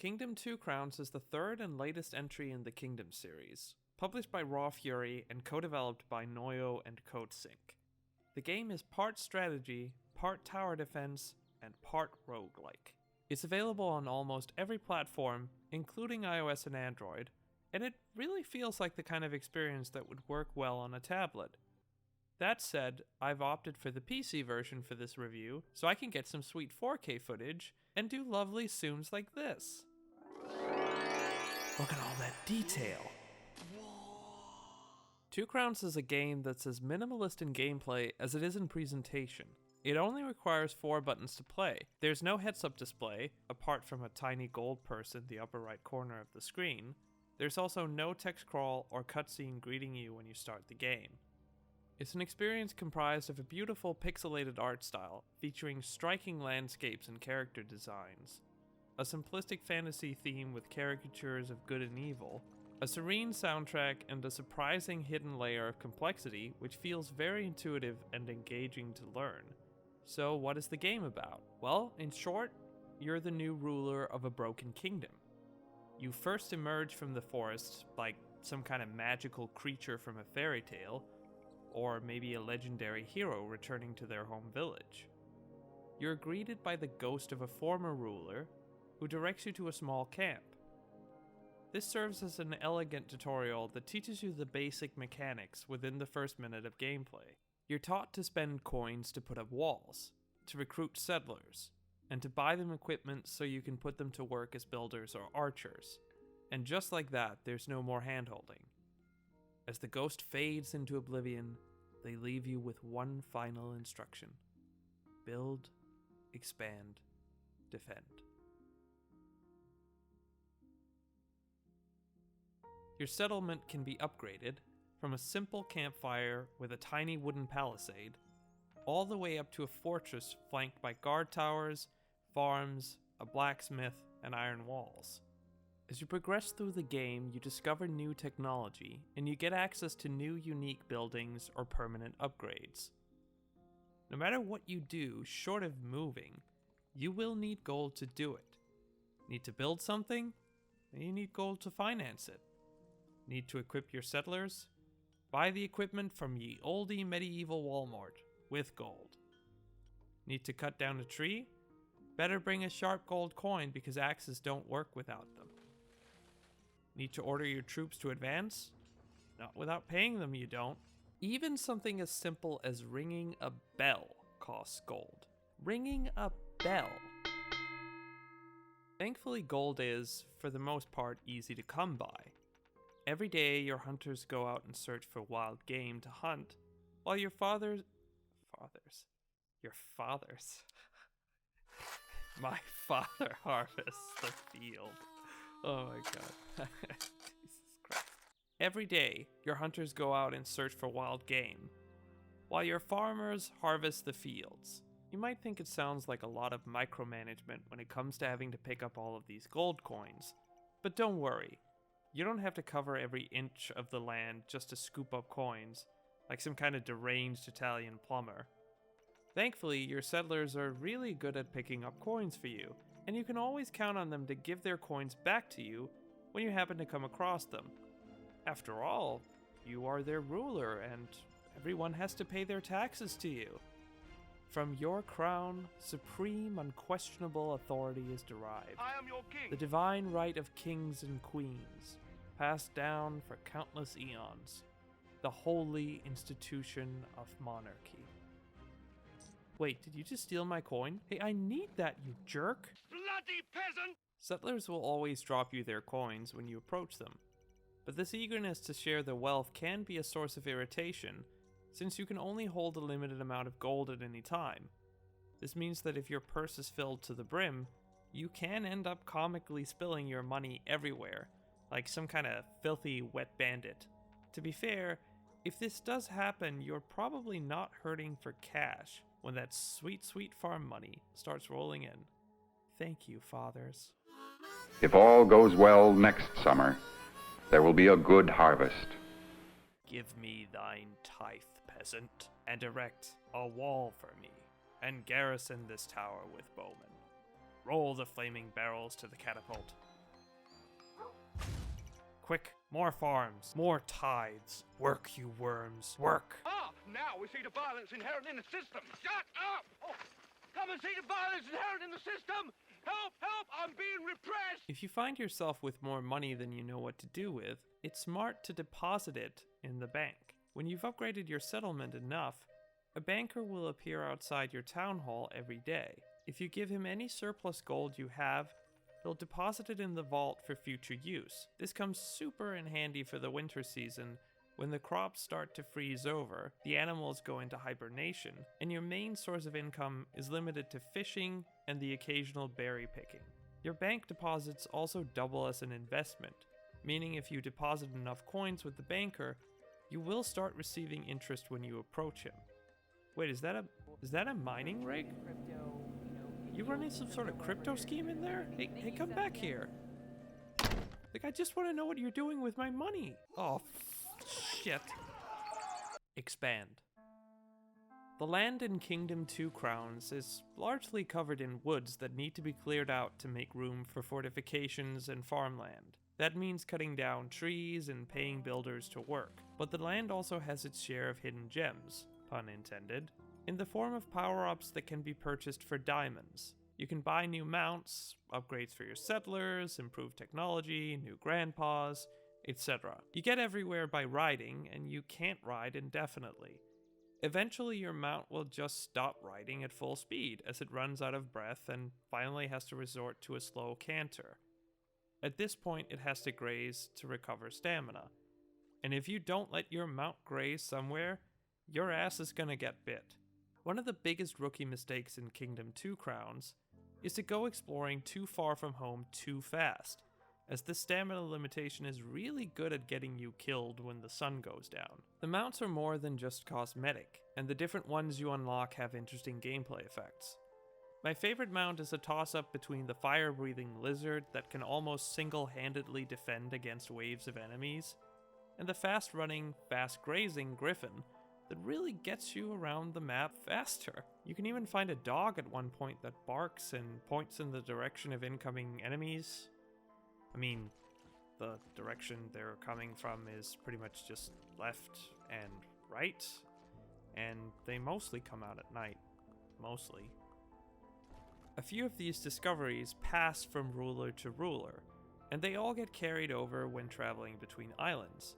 Kingdom 2 Crowns is the third and latest entry in the Kingdom series, published by Raw Fury and co-developed by Noyo and CodeSync. The game is part strategy, part tower defense, and part roguelike. It's available on almost every platform, including iOS and Android, and it really feels like the kind of experience that would work well on a tablet. That said, I've opted for the PC version for this review, so I can get some sweet 4K footage and do lovely zooms like this. Look at all that detail! Two Crowns is a game that's as minimalist in gameplay as it is in presentation. It only requires 4 buttons to play. There's no heads-up display, apart from a tiny gold purse in the upper right corner of the screen. There's also no text crawl or cutscene greeting you when you start the game. It's an experience comprised of a beautiful pixelated art style, featuring striking landscapes and character designs, a simplistic fantasy theme with caricatures of good and evil, a serene soundtrack, and a surprising hidden layer of complexity which feels very intuitive and engaging to learn. So what is the game about? Well, in short, you're the new ruler of a broken kingdom. You first emerge from the forest like some kind of magical creature from a fairy tale, or maybe a legendary hero returning to their home village. You're greeted by the ghost of a former ruler, who directs you to a small camp. This serves as an elegant tutorial that teaches you the basic mechanics within the first minute of gameplay. You're taught to spend coins to put up walls, to recruit settlers, and to buy them equipment so you can put them to work as builders or archers. And just like that, there's no more handholding. As the ghost fades into oblivion, they leave you with one final instruction: build, expand, defend. Your settlement can be upgraded from a simple campfire with a tiny wooden palisade, all the way up to a fortress flanked by guard towers, farms, a blacksmith, and iron walls. As you progress through the game, you discover new technology, and you get access to new unique buildings or permanent upgrades. No matter what you do, short of moving, you will need gold to do it. Need to build something? You need gold to finance it. Need to equip your settlers? Buy the equipment from ye oldie medieval Walmart with gold. Need to cut down a tree? Better bring a sharp gold coin because axes don't work without them. Need to order your troops to advance? Not without paying them, you don't. Even something as simple as ringing a bell costs gold. Ringing a bell. Thankfully, gold is, for the most part, easy to come by. Every day, your hunters go out and search for wild game to hunt, while your fathers... My father harvests the field. Oh my god. Jesus Christ. Every day, your hunters go out and search for wild game, while your farmers harvest the fields. You might think it sounds like a lot of micromanagement when it comes to having to pick up all of these gold coins, but don't worry. You don't have to cover every inch of the land just to scoop up coins, like some kind of deranged Italian plumber. Thankfully, your settlers are really good at picking up coins for you, and you can always count on them to give their coins back to you when you happen to come across them. After all, you are their ruler, and everyone has to pay their taxes to you. From your crown, supreme, unquestionable authority is derived. I am your king. The divine right of kings and queens, passed down for countless eons. The holy institution of monarchy. Wait, did you just steal my coin? Hey, I need that, you jerk! Bloody peasant! Settlers will always drop you their coins when you approach them, but this eagerness to share their wealth can be a source of irritation, since you can only hold a limited amount of gold at any time. This means that if your purse is filled to the brim, you can end up comically spilling your money everywhere, like some kind of filthy wet bandit. To be fair, if this does happen, you're probably not hurting for cash when that sweet, sweet farm money starts rolling in. Thank you, fathers. If all goes well next summer, there will be a good harvest. Give me thine tithe, peasant, and erect a wall for me, and garrison this tower with bowmen. Roll the flaming barrels to the catapult, Quick, more farms, more tithes. Work, you worms, work. Ah, now we see the violence inherent in the system. Shut up! Oh, come and see the violence inherent in the system! Help, help, I'm being repressed! If you find yourself with more money than you know what to do with, it's smart to deposit it in the bank. When you've upgraded your settlement enough, a banker will appear outside your town hall every day. If you give him any surplus gold you have, he'll deposit it in the vault for future use. This comes super in handy for the winter season when the crops start to freeze over, the animals go into hibernation, and your main source of income is limited to fishing and the occasional berry picking. Your bank deposits also double as an investment, meaning if you deposit enough coins with the banker, you will start receiving interest when you approach him. Wait, is that a mining rig? You running some sort of crypto scheme in there? Hey, come back here. Like, I just want to know what you're doing with my money. Oh, shit. Expand. The land in Kingdom 2 Crowns is largely covered in woods that need to be cleared out to make room for fortifications and farmland. That means cutting down trees and paying builders to work. But the land also has its share of hidden gems, pun intended, in the form of power-ups that can be purchased for diamonds. You can buy new mounts, upgrades for your settlers, improved technology, new grandpas, etc. You get everywhere by riding, and you can't ride indefinitely. Eventually your mount will just stop riding at full speed as it runs out of breath and finally has to resort to a slow canter. At this point it has to graze to recover stamina. And if you don't let your mount graze somewhere, your ass is gonna get bit. One of the biggest rookie mistakes in Kingdom 2 Crowns is to go exploring too far from home too fast, as the stamina limitation is really good at getting you killed when the sun goes down. The mounts are more than just cosmetic, and the different ones you unlock have interesting gameplay effects. My favorite mount is a toss-up between the fire-breathing lizard that can almost single-handedly defend against waves of enemies, and the fast-running, fast-grazing griffin that really gets you around the map faster. You can even find a dog at one point that barks and points in the direction of incoming enemies. I mean, the direction they're coming from is pretty much just left and right, and they mostly come out at night. Mostly. A few of these discoveries pass from ruler to ruler, and they all get carried over when traveling between islands.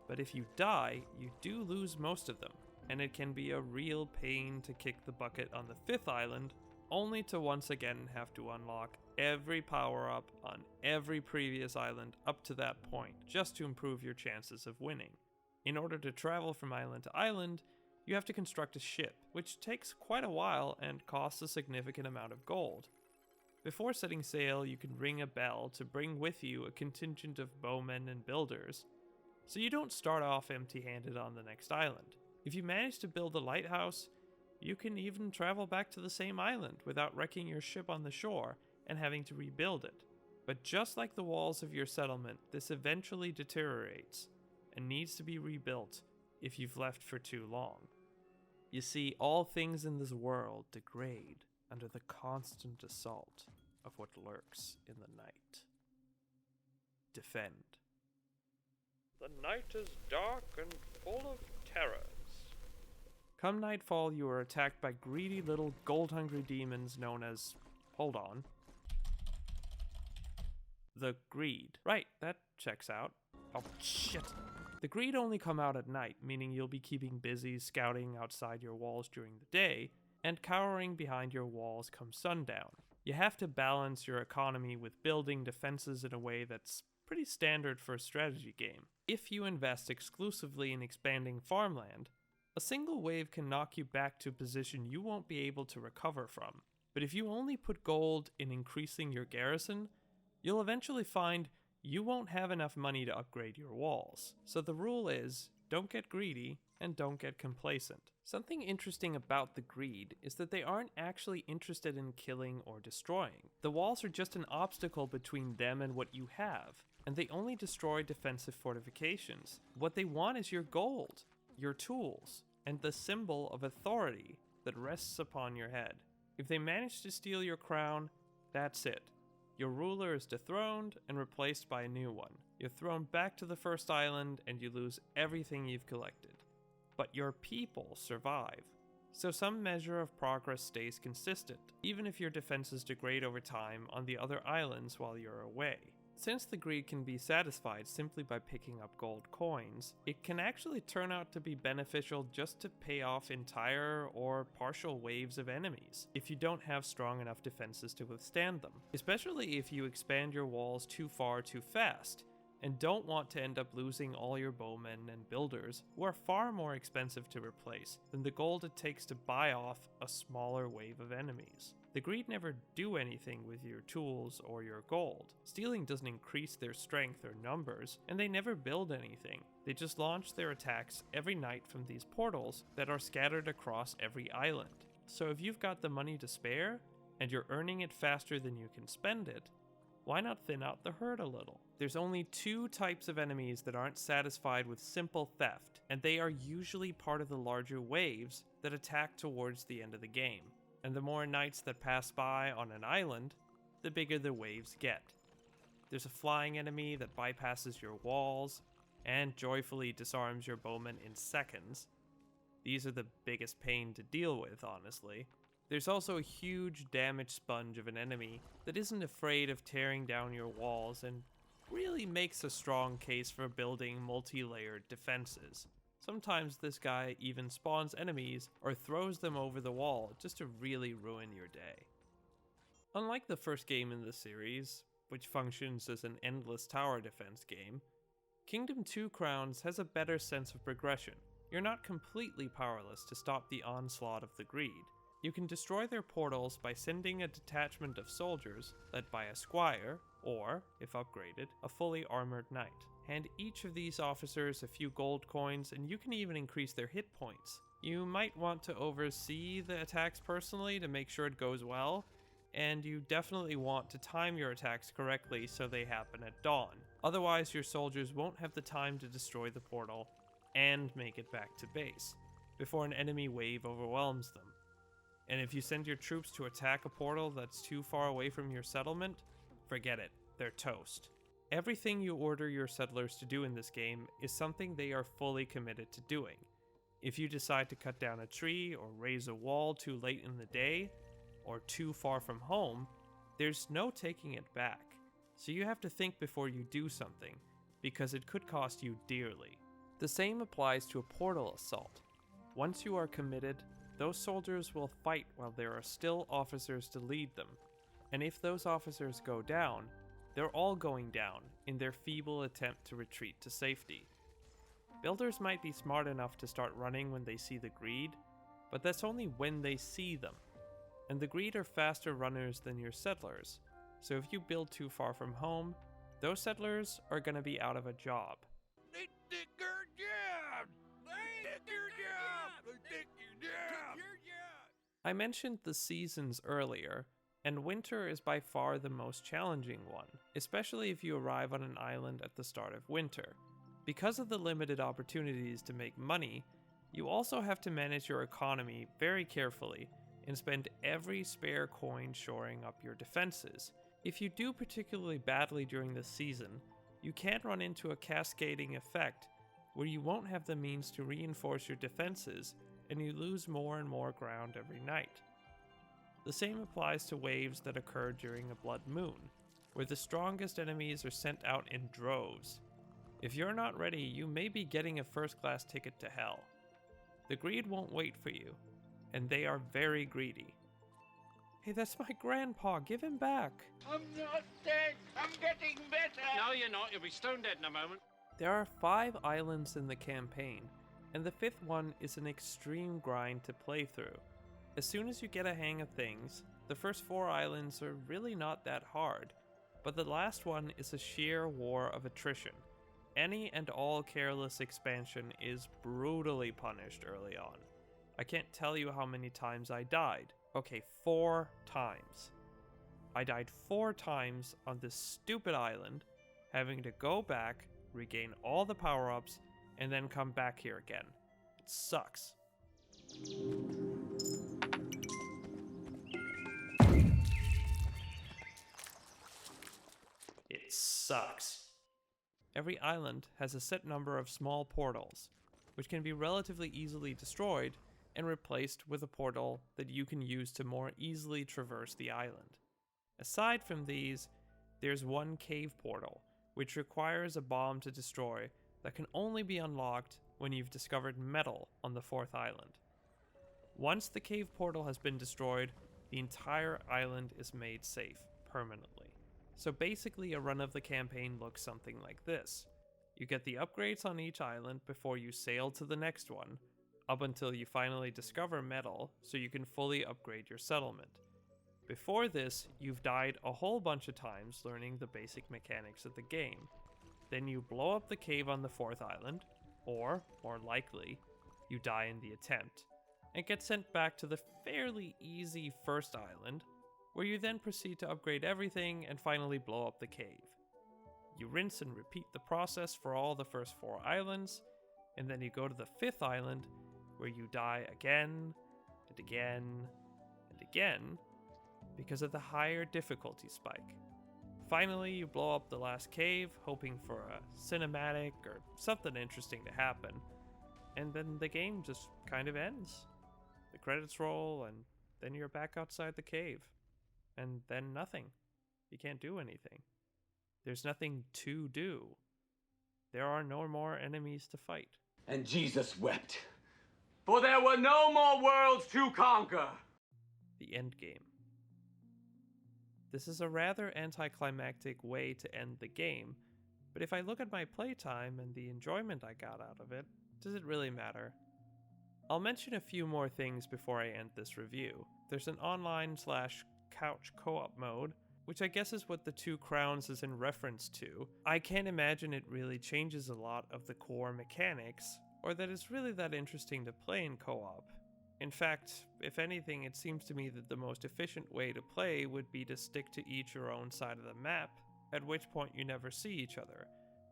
But if you die, you do lose most of them, and it can be a real pain to kick the bucket on the 5th island, only to once again have to unlock every power-up on every previous island up to that point, just to improve your chances of winning. In order to travel from island to island, you have to construct a ship, which takes quite a while and costs a significant amount of gold. Before setting sail, you can ring a bell to bring with you a contingent of bowmen and builders, so you don't start off empty-handed on the next island. If you manage to build a lighthouse, you can even travel back to the same island without wrecking your ship on the shore and having to rebuild it. But just like the walls of your settlement, this eventually deteriorates and needs to be rebuilt if you've left for too long. You see, all things in this world degrade under the constant assault of what lurks in the night. Defend. The night is dark and full of terrors. Come nightfall, you are attacked by greedy little gold-hungry demons known as... hold on. The Greed. Right, that checks out. Oh, shit. The Greed only come out at night, meaning you'll be keeping busy scouting outside your walls during the day, and cowering behind your walls come sundown. You have to balance your economy with building defenses in a way that's pretty standard for a strategy game. If you invest exclusively in expanding farmland, a single wave can knock you back to a position you won't be able to recover from. But if you only put gold in increasing your garrison, you'll eventually find you won't have enough money to upgrade your walls. So the rule is, don't get greedy and don't get complacent. Something interesting about the Greed is that they aren't actually interested in killing or destroying. The walls are just an obstacle between them and what you have, and they only destroy defensive fortifications. What they want is your gold, your tools, and the symbol of authority that rests upon your head. If they manage to steal your crown, that's it. Your ruler is dethroned and replaced by a new one. You're thrown back to the first island and you lose everything you've collected. But your people survive. So some measure of progress stays consistent, even if your defenses degrade over time on the other islands while you're away. Since the greed can be satisfied simply by picking up gold coins, it can actually turn out to be beneficial just to pay off entire or partial waves of enemies, if you don't have strong enough defenses to withstand them, especially if you expand your walls too far too fast, and don't want to end up losing all your bowmen and builders, who are far more expensive to replace than the gold it takes to buy off a smaller wave of enemies. The greed never do anything with your tools or your gold. Stealing doesn't increase their strength or numbers, and they never build anything. They just launch their attacks every night from these portals that are scattered across every island. So if you've got the money to spare, and you're earning it faster than you can spend it, why not thin out the herd a little? There's only 2 types of enemies that aren't satisfied with simple theft, and they are usually part of the larger waves that attack towards the end of the game. And the more nights that pass by on an island, the bigger the waves get. There's a flying enemy that bypasses your walls and joyfully disarms your bowmen in seconds. These are the biggest pain to deal with, honestly. There's also a huge damage sponge of an enemy that isn't afraid of tearing down your walls and really makes a strong case for building multi-layered defenses. Sometimes this guy even spawns enemies or throws them over the wall just to really ruin your day. Unlike the first game in the series, which functions as an endless tower defense game, Kingdom 2 Crowns has a better sense of progression. You're not completely powerless to stop the onslaught of the greed. You can destroy their portals by sending a detachment of soldiers led by a squire, or, if upgraded, a fully armored knight. Hand each of these officers a few gold coins, and you can even increase their hit points. You might want to oversee the attacks personally to make sure it goes well, and you definitely want to time your attacks correctly so they happen at dawn. Otherwise, your soldiers won't have the time to destroy the portal and make it back to base before an enemy wave overwhelms them. And if you send your troops to attack a portal that's too far away from your settlement, forget it, they're toast. Everything you order your settlers to do in this game is something they are fully committed to doing. If you decide to cut down a tree or raise a wall too late in the day, or too far from home, there's no taking it back. So you have to think before you do something, because it could cost you dearly. The same applies to a portal assault. Once you are committed, those soldiers will fight while there are still officers to lead them, and if those officers go down, they're all going down in their feeble attempt to retreat to safety. Builders might be smart enough to start running when they see the greed, but that's only when they see them. And the greed are faster runners than your settlers, so if you build too far from home, those settlers are going to be out of a job. They took your job! They took your job! They took your job! I mentioned the seasons earlier, and winter is by far the most challenging one, especially if you arrive on an island at the start of winter. Because of the limited opportunities to make money, you also have to manage your economy very carefully and spend every spare coin shoring up your defenses. If you do particularly badly during the season, you can run into a cascading effect where you won't have the means to reinforce your defenses and you lose more and more ground every night. The same applies to waves that occur during a blood moon, where the strongest enemies are sent out in droves. If you're not ready, you may be getting a first-class ticket to hell. The greed won't wait for you, and they are very greedy. Hey, that's my grandpa, give him back. I'm not dead. I'm getting better. No, you're not. You'll be stone dead in a moment. There are 5 islands in the campaign, and the 5th one is an extreme grind to play through. As soon as you get a hang of things, the first 4 islands are really not that hard, but the last one is a sheer war of attrition. Any and all careless expansion is brutally punished early on. I can't tell you how many times I died. Okay, 4 times. I died 4 times on this stupid island, having to go back, regain all the power-ups, and then come back here again. It sucks. It sucks. Every island has a set number of small portals, which can be relatively easily destroyed and replaced with a portal that you can use to more easily traverse the island. Aside from these, there's one cave portal, which requires a bomb to destroy that can only be unlocked when you've discovered metal on the 4th island. Once the cave portal has been destroyed, the entire island is made safe permanently. So basically a run of the campaign looks something like this. You get the upgrades on each island before you sail to the next one, up until you finally discover metal so you can fully upgrade your settlement. Before this, you've died a whole bunch of times learning the basic mechanics of the game. Then you blow up the cave on the 4th island, or, more likely, you die in the attempt, and get sent back to the fairly easy 1st island, where you then proceed to upgrade everything and finally blow up the cave. You rinse and repeat the process for all the first 4 islands, and then you go to the 5th island, where you die again, and again, and again, because of the higher difficulty spike. Finally, you blow up the last cave, hoping for a cinematic or something interesting to happen, and then the game just kind of ends. The credits roll, and then you're back outside the cave. And then nothing. You can't do anything. There's nothing to do. There are no more enemies to fight. And Jesus wept, for there were no more worlds to conquer. The Endgame. This is a rather anticlimactic way to end the game, but if I look at my playtime and the enjoyment I got out of it, does it really matter? I'll mention a few more things before I end this review. There's an online/couch co-op mode, which I guess is what the 2 Crowns is in reference to. I can't imagine it really changes a lot of the core mechanics, or that it's really that interesting to play in co-op. In fact, if anything, it seems to me that the most efficient way to play would be to stick to each your own side of the map, at which point you never see each other.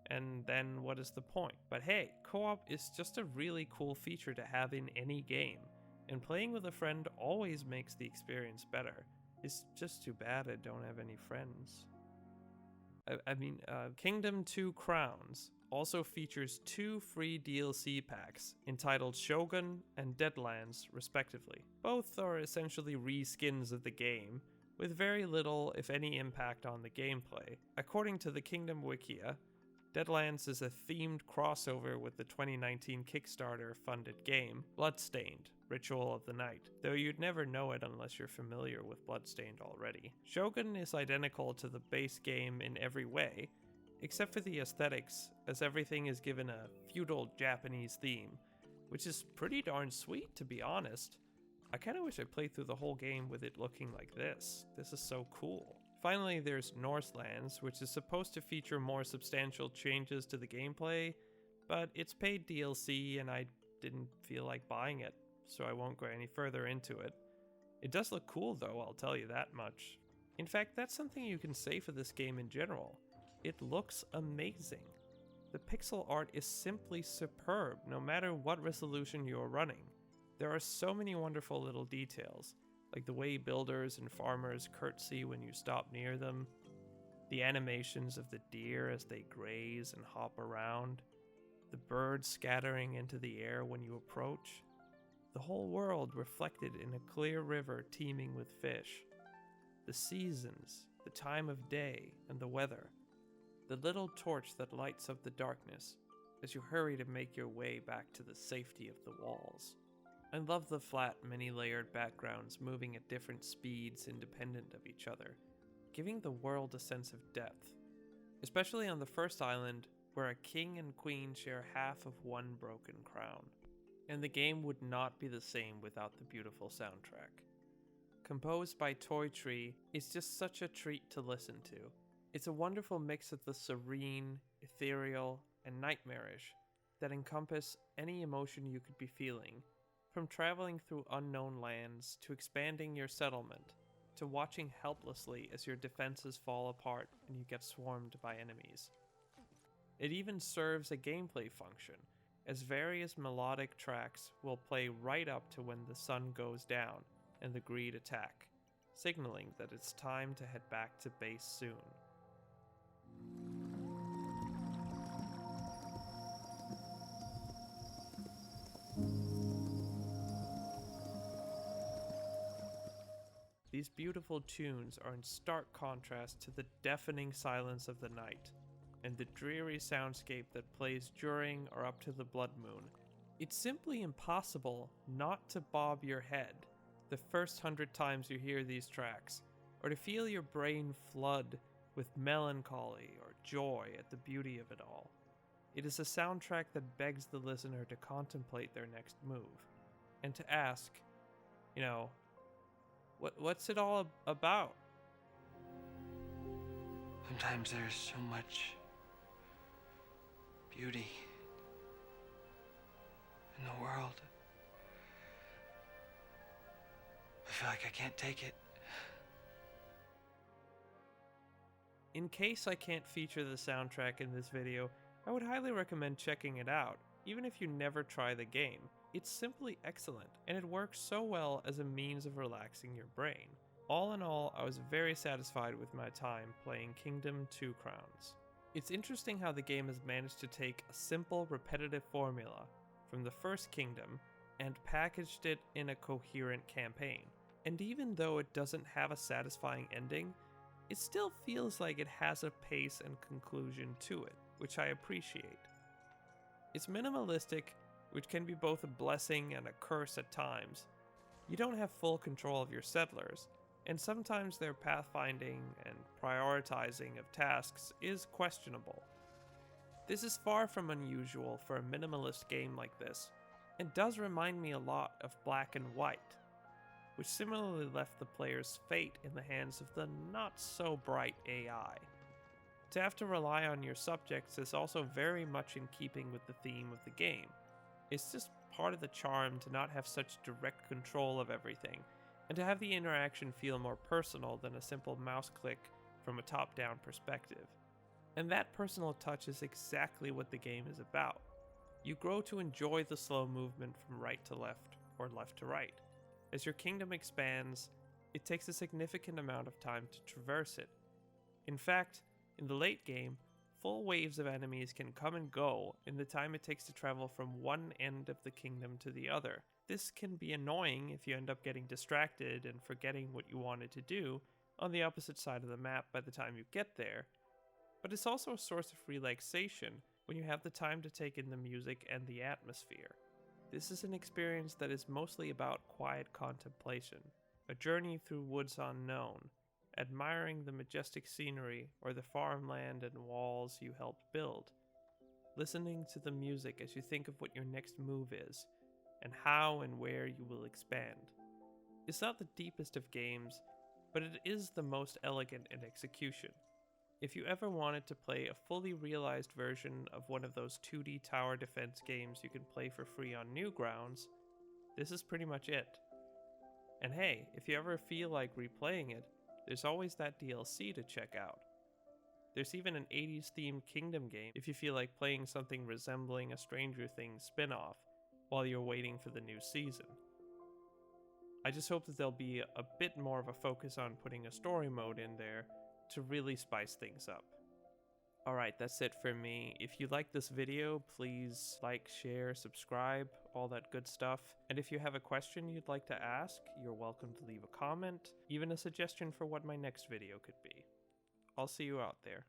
And then what is the point? But hey, co-op is just a really cool feature to have in any game, and playing with a friend always makes the experience better. It's just too bad I don't have any friends. Kingdom 2 Crowns also features 2 free DLC packs entitled Shogun and Deadlands, respectively. Both are essentially reskins of the game, with very little, if any, impact on the gameplay. According to the Kingdom Wikia, Deadlands is a themed crossover with the 2019 Kickstarter-funded game, Bloodstained: Ritual of the Night, though you'd never know it unless you're familiar with Bloodstained already. Shogun is identical to the base game in every way, except for the aesthetics, as everything is given a feudal Japanese theme, which is pretty darn sweet, to be honest. I kinda wish I played through the whole game with it looking like this. This is so cool. Finally, there's Northlands, which is supposed to feature more substantial changes to the gameplay, but it's paid DLC and I didn't feel like buying it, so I won't go any further into it. It does look cool though, I'll tell you that much. In fact, that's something you can say for this game in general. It looks amazing. The pixel art is simply superb, no matter what resolution you're running. There are so many wonderful little details, like the way builders and farmers curtsy when you stop near them, the animations of the deer as they graze and hop around, the birds scattering into the air when you approach, the whole world reflected in a clear river teeming with fish, the seasons, the time of day, and the weather, the little torch that lights up the darkness as you hurry to make your way back to the safety of the walls. I love the flat, many-layered backgrounds moving at different speeds independent of each other, giving the world a sense of depth, especially on the first island where a king and queen share half of one broken crown. And the game would not be the same without the beautiful soundtrack. Composed by Toy Tree, it's just such a treat to listen to. It's a wonderful mix of the serene, ethereal, and nightmarish that encompass any emotion you could be feeling, from traveling through unknown lands to expanding your settlement, to watching helplessly as your defenses fall apart and you get swarmed by enemies. It even serves a gameplay function, as various melodic tracks will play right up to when the sun goes down and the greed attack, signaling that it's time to head back to base soon. These beautiful tunes are in stark contrast to the deafening silence of the night, and the dreary soundscape that plays during or up to the blood moon. It's simply impossible not to bob your head the first 100 times you hear these tracks, or to feel your brain flood with melancholy or joy at the beauty of it all. It is a soundtrack that begs the listener to contemplate their next move, and to ask, what's it all about? Sometimes there's so much beauty in the world. I feel like I can't take it. In case I can't feature the soundtrack in this video, I would highly recommend checking it out, even if you never try the game. It's simply excellent, and it works so well as a means of relaxing your brain. All in all, I was very satisfied with my time playing Kingdom 2 Crowns. It's interesting how the game has managed to take a simple, repetitive formula from the first Kingdom and packaged it in a coherent campaign. And even though it doesn't have a satisfying ending, it still feels like it has a pace and conclusion to it, which I appreciate. It's minimalistic, which can be both a blessing and a curse at times. You don't have full control of your settlers, and sometimes their pathfinding and prioritizing of tasks is questionable. This is far from unusual for a minimalist game like this, and does remind me a lot of Black and White, which similarly left the player's fate in the hands of the not-so-bright AI. To have to rely on your subjects is also very much in keeping with the theme of the game. It's just part of the charm to not have such direct control of everything, and to have the interaction feel more personal than a simple mouse click from a top-down perspective. And that personal touch is exactly what the game is about. You grow to enjoy the slow movement from right to left, or left to right. As your kingdom expands, it takes a significant amount of time to traverse it. In fact, in the late game, full waves of enemies can come and go in the time it takes to travel from one end of the kingdom to the other. This can be annoying if you end up getting distracted and forgetting what you wanted to do on the opposite side of the map by the time you get there, but it's also a source of relaxation when you have the time to take in the music and the atmosphere. This is an experience that is mostly about quiet contemplation, a journey through woods unknown, admiring the majestic scenery or the farmland and walls you helped build, listening to the music as you think of what your next move is, and how and where you will expand. It's not the deepest of games, but it is the most elegant in execution. If you ever wanted to play a fully realized version of one of those 2D tower defense games you can play for free on Newgrounds, this is pretty much it. And hey, if you ever feel like replaying it, there's always that DLC to check out. There's even an 80s themed Kingdom game if you feel like playing something resembling a Stranger Things spin-off while you're waiting for the new season. I just hope that there'll be a bit more of a focus on putting a story mode in there to really spice things up. Alright, that's it for me. If you like this video, please like, share, subscribe, all that good stuff. And if you have a question you'd like to ask, you're welcome to leave a comment, even a suggestion for what my next video could be. I'll see you out there.